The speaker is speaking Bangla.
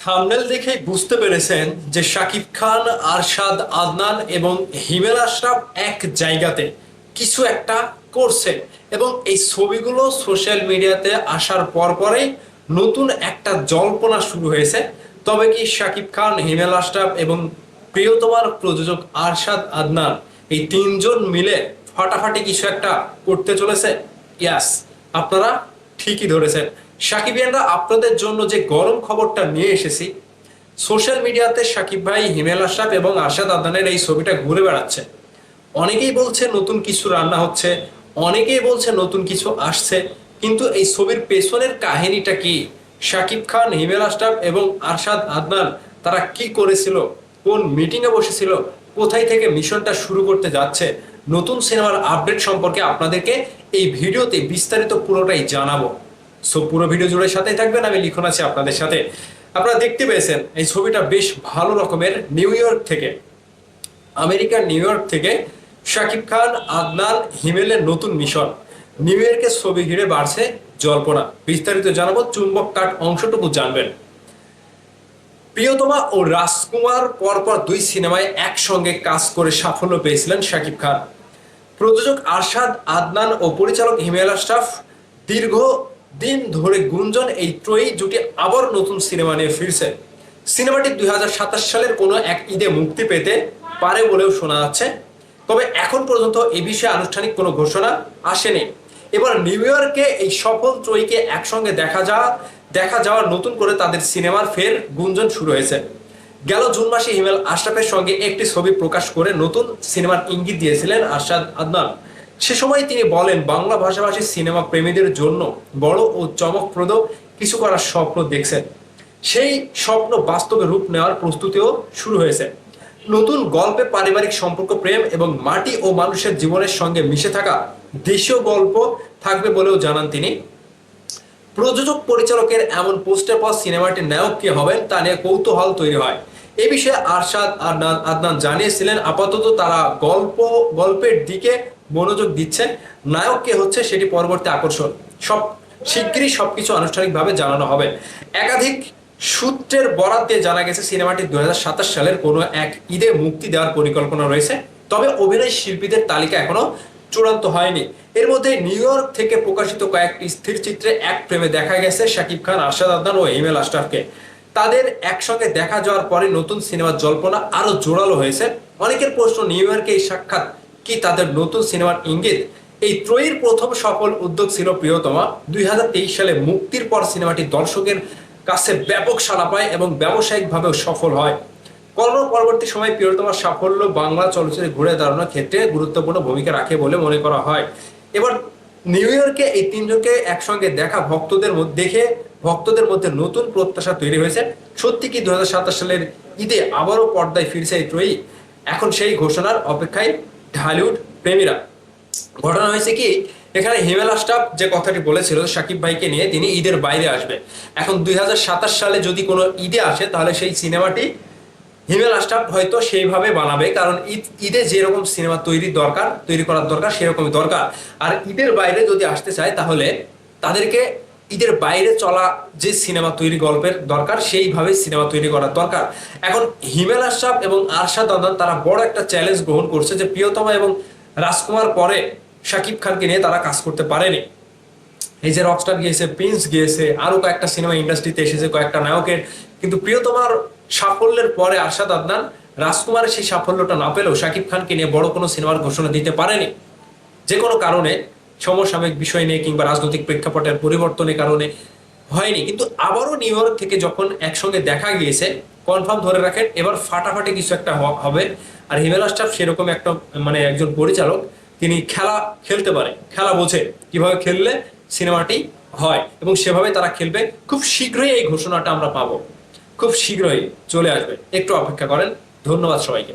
থাম্বনেল দেখেই বুঝতে পেরেছেন যে শাকিব খান, আরশাদ আদনান এবং হিমেল আশরাফ এক জায়গাতে কিছু একটা করছে এবং এই ছবিগুলো সোশ্যাল মিডিয়াতে আসার পরেই নতুন একটা জল্পনা শুরু হয়েছে। তবে কি শাকিব খান, হিমেল আশরাফ এবং প্রিয়তমার প্রযোজক আরশাদ আদনান এই তিনজন মিলে ফাটাফাটি কিছু একটা করতে চলেছে? ইয়াস, আপনারা ঠিকই ধরেছেন। সাকিবিয়ানরা আপনাদের জন্য যে গরম খবরটা নিয়ে এসেছি, সোশ্যাল মিডিয়াতে সাকিব ভাই, হিমেল আশরাফ এবং আরশাদ আদনানের এই ছবিটা ঘুরে বেড়াচ্ছে। অনেকেই বলছে নতুন কিছু রান্না হচ্ছে, অনেকেই বলছে নতুন কিছু আসছে, কিন্তু এই ছবির পেছনের কাহিনীটা কি? সাকিব খান, হিমেল আশরাফ এবং আরশাদ আদনান তারা কি করেছিল, কোন মিটিংয়ে বসেছিল, কোথায় থেকে মিশনটা শুরু করতে যাচ্ছে, নতুন সিনেমার আপডেট সম্পর্কে আপনাদেরকে এই ভিডিওতে বিস্তারিত পুরোটাই জানাবো। সো পুরো ভিডিও জুড়ে সাথেই থাকবেন, আমি লিখন আছি আপনাদের সাথে। আপনারা দেখতে পেয়েছেন এই ছবিটা বেশ ভালো রকমের নিউ ইয়র্ক থেকে, আমেরিকার নিউ ইয়র্ক থেকে শাকিব খান, আদনান, হিমেলের নতুন মিশন। নিউ ইয়র্কের ছবি ঘিরে বাড়ছে জল্পনা। বিস্তারিত জানাবো, চুম্বক কাট অংশটুকু জানবেন। প্রিয়তমা ও রাজকুমার পরপর দুই সিনেমায় একসঙ্গে কাজ করে সাফল্য পেয়েছিলেন শাকিব খান। প্রযোজক আরশাদ আদনান ও পরিচালক হিমেল আশরাফ দীর্ঘ দিন ধরে গুঞ্জন এই ত্রয়ী জুটি আবার নতুন সিনেমা নিয়ে ফিরছে। সিনেমাটি 2027 সালের কোনো এক ঈদে মুক্তি পেতে পারে বলেও শোনা যাচ্ছে, তবে এখন পর্যন্ত এই বিষয়ে আনুষ্ঠানিক কোনো ঘোষণা আসেনি। এবার নিউ ইয়র্কে এই সফল ত্রয়ীকে একসঙ্গে দেখা যাওয়ার নতুন করে তাদের সিনেমার ফের গুঞ্জন শুরু হয়েছে। গেল জুন মাসে হিমেল আশরাফের সঙ্গে একটি ছবি প্রকাশ করে নতুন সিনেমার ইঙ্গিত দিয়েছিলেন আরশাদ আদনান। সে সময় তিনি বলেন, বাংলা ভাষাভাষী সিনেমা প্রেমীদের জন্য বড় ও চমকপ্রদ কিছু করার স্বপ্ন দেখছেন। সেই স্বপ্ন বাস্তবে রূপ নেওয়ার প্রস্তুতিও শুরু হয়েছে। নতুন গল্পে পারিবারিক সম্পর্ক, প্রেম এবং মাটি ও মানুষের জীবনের সঙ্গে মিশে থাকা দেশীয় গল্প থাকবে বলেও জানান তিনি। প্রযোজক পরিচালকের এমন পোস্টের পর সিনেমাটির নায়ক কে হবেন তা নিয়ে কৌতূহল তৈরি হয়। এই বিষয়ে আরশাদ আদনান জানিয়েছিলেন, আপাতত তারা গল্পের দিকে মনোযোগ দিচ্ছেন। নায়ক কে হচ্ছে সেটি পরবর্তী আকর্ষণ। শিগগিরই সবকিছু আনুষ্ঠানিকভাবে জানানো হবে। একাধিক সূত্রের বরাত দিয়ে জানা গেছে সিনেমাটি 2027 সালের কোনো এক ঈদে মুক্তি দেওয়ার পরিকল্পনা রয়েছে, তবে অভিনয় শিল্পীদের তালিকা এখনো চূড়ান্ত হয়নি। এর মধ্যে নিউ ইয়র্ক থেকে প্রকাশিত কয়েকটি স্থির চিত্রে এক ফ্রেমে দেখা গেছে শাকিব খান, আরশাদ আদনান ও হিমেল আশরাফকে। তাদের একসঙ্গে দেখা যাওয়ার পরে নতুন সিনেমার জল্পনা আরো জোরালো হয়েছে। অনেকের প্রশ্ন, নিউ ইয়র্কে এই সাক্ষাৎ কি তাদের নতুন সিনেমার ইঙ্গিত? এই ত্রয়ীর প্রথম সফল উদ্যোগ ছিল প্রিয়তমা। 2023 সালে মুক্তির পর সিনেমাটি দর্শকের কাছে ব্যাপক সাড়া পায় এবং ব্যবসায়িকভাবেও সফল হয়। পরবর্তী সময় প্রিয়তমার সাফল্য বাংলা চলচ্চিত্রে ঘুরে দাঁড়ানোর ক্ষেত্রে গুরুত্বপূর্ণ ভূমিকা রাখে বলে মনে করা হয়। এবার নিউ ইয়র্কে এই তিনজনকে একসঙ্গে দেখা ভক্তদের মধ্যে নতুন প্রত্যাশা তৈরি হয়েছে। সত্যি কি 2027 সালের ঈদে আবারও পর্দায় ফিরছে এই ত্রয়ী? এখন সেই ঘোষণার অপেক্ষায় ঢালিউড প্রেমীরা। ঘটনা হয়েছে কি, এখানে হিমেল আশরাফ যে কথাটি বলেছিল শাকিব ভাইকে নিয়ে, তিনি ঈদের বাইরে আসবে। এখন 2027 সালে যদি কোনো ঈদে আসে তাহলে সেই সিনেমাটি হিমেল আশরাফ হয়তো সেইভাবে বানাবে, কারণ ঈদে যেরকম সিনেমা তৈরি করার দরকার সেরকমই দরকার। আর ঈদের বাইরে যদি আসতে চায় তাহলে তাদেরকে ঈদের বাইরে চলা যে সিনেমা তৈরি গল্পের দরকার সেইভাবে সিনেমা তৈরি করার দরকার। এখন হিমেল আশরাফ এবং আরশাদ আদনান তারা বড় একটা চ্যালেঞ্জ গ্রহণ করছে যে প্রিয়তমা এবং রাজকুমার পরে শাকিব খানকে নিয়ে তারা কাজ করতে পারেনি। এই যে রকস্টার গিয়েছে, প্রিন্স গিয়েছে, আরো কয়েকটা সিনেমা ইন্ডাস্ট্রিতে এসেছে কয়েকটা নায়কের, কিন্তু প্রিয়তমার সাফল্যের পরে আরশাদ আদনান রাজকুমারের সেই সাফল্যটা না পেলেও শাকিব খানকে নিয়ে বড় কোনো সিনেমার ঘোষণা দিতে পারেনি। যে কোনো কারণে, সমসাময়িক বিষয় নিয়ে কিংবা রাজনৈতিক প্রেক্ষাপটের পরিবর্তনের কারণে হয়নি। কিন্তু আবারও নিউ ইয়র্ক থেকে যখন একসঙ্গে দেখা গিয়েছে, কনফার্ম ধরে রাখেন এবার ফাটাফাটি কিছু একটা হবে। আর হিমেল আশরাফ সেরকম একটা একজন পরিচালক, তিনি খেলতে পারে, খেলা বোঝে কিভাবে খেললে সিনেমাটি হয় এবং সেভাবে তারা খেলবে। খুব শীঘ্রই এই ঘোষণাটা আমরা পাবো, খুব শীঘ্রই চলে আসবে, একটু অপেক্ষা করেন। ধন্যবাদ সবাইকে।